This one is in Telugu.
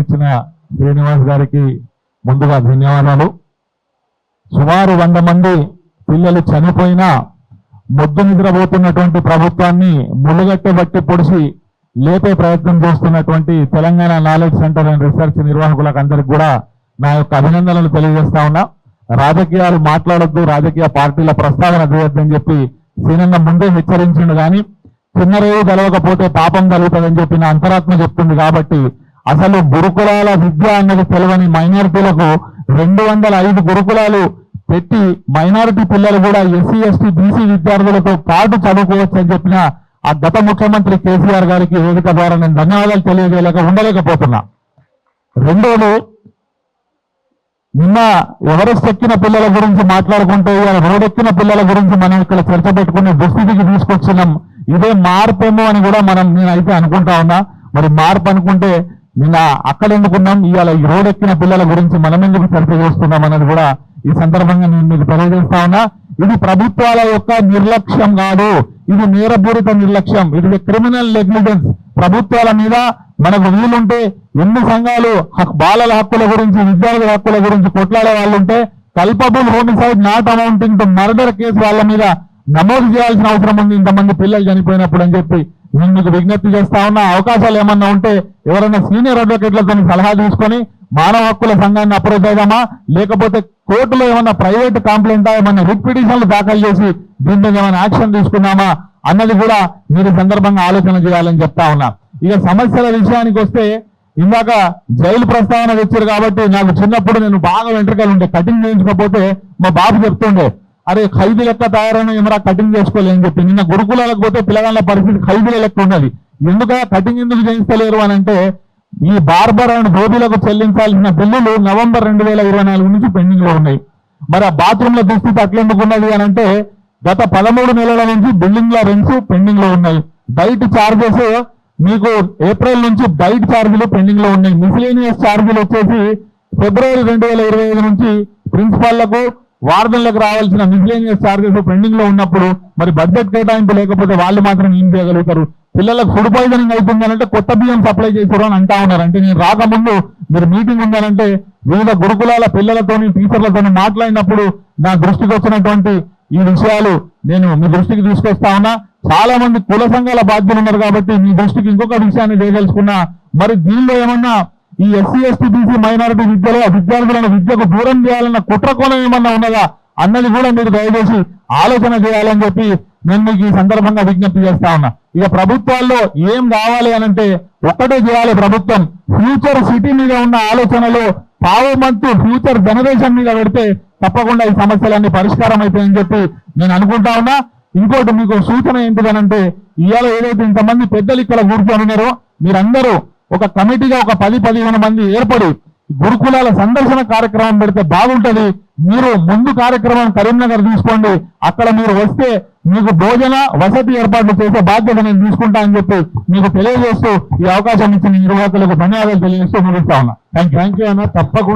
ఇచ్చిన శ్రీనివాస్ గారికి ముందుగా ధన్యవాదాలు. సుమారు 100 మంది పిల్లలు చనిపోయినా మొద్దు నిద్రపోతున్నటువంటి ప్రభుత్వాన్ని ముళ్ళగట్టె బట్టి పొడిచి లేపే ప్రయత్నం చేస్తున్నటువంటి Telangana knowledge centre and research నిర్వాహకులకు అందరికి కూడా నా యొక్క అభినందనలు తెలియజేస్తా ఉన్నా. రాజకీయాలు మాట్లాడొద్దు, రాజకీయ పార్టీల ప్రస్తావన చేయొద్దని చెప్పి సీనంగా ముందే హెచ్చరించిండు. కానీ చిన్నరేవు తెలవకపోతే పాపం కలుగుతుందని చెప్పి నా అంతరాత్మ చెప్తుంది. కాబట్టి అసలు గురుకులాల విద్య అన్నది తెలవని మైనారిటీలకు 205 గురుకులాలు పెట్టి మైనారిటీ పిల్లలు కూడా ఎస్సీ ఎస్టీ బీసీ విద్యార్థులతో పాటు చదువుకోవచ్చు అని చెప్పిన ఆ గత ముఖ్యమంత్రి కేసీఆర్ గారికి వేదిక ద్వారా నేను ధన్యవాదాలు తెలియజేయలేక ఉండలేకపోతున్నా. రెండోది, నిన్న ఎవరెస్ట్ ఎక్కిన పిల్లల గురించి మాట్లాడుకుంటే రోడ్డెక్కిన పిల్లల గురించి మనం ఇక్కడ చర్చ పెట్టుకుని దుస్థితికి తీసుకొచ్చినాం. ఇదే మార్పేమో అని కూడా నేనైతే అనుకుంటా ఉన్నా. మరి మార్పు అనుకుంటే నిన్న అక్కడ ఎందుకున్నాం, ఇవాళ ఈ రోడ్డెక్కిన పిల్లల గురించి మనం ఎందుకు చర్చ చేస్తున్నాం అన్నది కూడా ఈ సందర్భంగా నేను మీకు తెలియజేస్తా ఉన్నా. ఇది ప్రభుత్వాల యొక్క నిర్లక్ష్యం కాదు, ఇది నేరపూరిత నిర్లక్ష్యం, ఇది క్రిమినల్ నెగ్లిజెన్స్. ప్రభుత్వాల మీద మనకు వీలుంటే ఎన్ని సంఘాలు బాలల హక్కుల గురించి విద్యార్థుల హక్కుల గురించి కొట్లాడే వాళ్ళు ఉంటే culpable homicide not amounting to murder case వాళ్ళ మీద నమోదు చేయాల్సిన అవసరం ఉంది ఇంతమంది పిల్లలు చనిపోయినప్పుడు అని చెప్పి నేను మీకు విజ్ఞప్తి చేస్తా ఉన్నా. అవకాశాలు ఏమన్నా ఉంటే ఎవరైనా సీనియర్ అడ్వకేట్లతో సలహా తీసుకొని మానవ హక్కుల సంఘాన్ని అప్రోచ్ అవుదామా, లేకపోతే కోర్టులో ఏమన్నా ప్రైవేట్ కంప్లైంట్ ఏమన్నా రిట్ పిటిషన్లు దాఖలు చేసి దీని మీద ఏమైనా యాక్షన్ తీసుకున్నామా అన్నది కూడా మీరు సందర్భంగా ఆలోచన చేయాలని చెప్తా ఉన్నా. ఇక సమస్యల విషయానికి వస్తే, ఇందాక జైలు ప్రస్తావన తెచ్చారు కాబట్టి నాకు చిన్నప్పుడు నేను బాగా వెంట్రుకలు ఉండే కటింగ్ చేయించకపోతే మా బాబు చెప్తుండే, అరే ఖైదీ లెక్క తయారైన ఏమరా కటింగ్ చేసుకోలేని చెప్పి. నిన్న గురుకులాలకు పోతే పిల్లగాళ్ళ పరిస్థితి ఖైదీల లెక్క ఉన్నది. ఎందుకు కటింగ్ ఎందుకు చేయించలేరు అని అంటే, ఈ బార్బర్ అండ్ ధోబీలకు చెల్లించాల్సిన బిల్లులు నవంబర్ 2024 నుంచి పెండింగ్ లో ఉన్నాయి. మరి ఆ బాత్రూమ్ల దుస్థితి అట్లెందుకు ఉన్నది అని అంటే, గత 13 నెలల నుంచి బిల్డింగ్ల రెంట్స్ పెండింగ్ లో ఉన్నాయి. బయట ఛార్జెస్ మీకు ఏప్రిల్ నుంచి బయట ఛార్జీలు పెండింగ్ లో ఉన్నాయి. మిస్లేనియస్ ఛార్జీలు వచ్చేసి ఫిబ్రవరి 2025 నుంచి ప్రిన్సిపాల్లకు వార్డన్లకు రావాల్సిన మిస్లేనియస్ ఛార్జెస్ పెండింగ్ లో ఉన్నప్పుడు మరి బడ్జెట్ కేటాయింపు లేకపోతే వాళ్ళు మాత్రం ఏం చేయగలుగుతారు? పిల్లలకు ఫుడ్ పాయిజనింగ్ అవుతుందనంటే కొత్త బియ్యం సప్లై చేశారు అని అంటా ఉన్నారు. అంటే నేను రాకముందు మీరు మీటింగ్ ఉందనంటే వివిధ గురుకులాల పిల్లలతోని టీచర్లతోని మాట్లాడినప్పుడు నా దృష్టికి వచ్చినటువంటి ఈ విషయాలు నేను మీ దృష్టికి తీసుకొస్తా ఉన్నా. చాలా మంది కుల సంఘాల బాధ్యులు ఉన్నారు కాబట్టి మీ దృష్టికి ఇంకొక విషయాన్ని చేయదలుచుకున్నా. మరి దీనిలో ఏమన్నా ఈ ఎస్సీ ఎస్టీ బీసీ మైనారిటీ విద్యార్థులను విద్యకు దూరం చేయాలన్న కుట్రకోణం ఏమన్నా ఉన్నదా అన్నది కూడా మీరు దయచేసి ఆలోచన చేయాలని చెప్పి నేను మీకు ఈ సందర్భంగా విజ్ఞప్తి చేస్తా ఉన్నా. ఇక ప్రభుత్వాల్లో ఏం కావాలి అనంటే ఒక్కటే చేయాలి ప్రభుత్వం, ఫ్యూచర్ సిటీ మీద ఉన్న ఆలోచనలో పావుమంతు ఫ్యూచర్ జనరేషన్ మీద పెడితే తప్పకుండా ఈ సమస్యలన్నీ పరిష్కారం అవుతాయని చెప్పి నేను అనుకుంటా ఉన్నా. ఇంకోటి మీకు సూచన ఏంటిదనంటే, ఇవాళ ఏదైతే ఇంతమంది పెద్దలు ఇక్కడ కూర్చొని ఉన్నారో మీరందరూ ఒక కమిటీగా ఒక 10-15 మంది ఏర్పడి గురుకులాల సందర్శన కార్యక్రమం పెడితే బాగుంటది. మీరు ముందు కార్యక్రమం కరీంనగర్ తీసుకోండి, అక్కడ మీరు వస్తే మీకు భోజన వసతి ఏర్పాట్లు చేసే బాధ్యత నేను తీసుకుంటా అని చెప్పి మీకు తెలియజేస్తూ ఈ అవకాశం ఇచ్చిన నిర్వాహకులకు ధన్యవాదాలు తెలియజేస్తూ ముగిస్తా ఉన్నా. థ్యాంక్ యూ అన్న. తప్పకుండా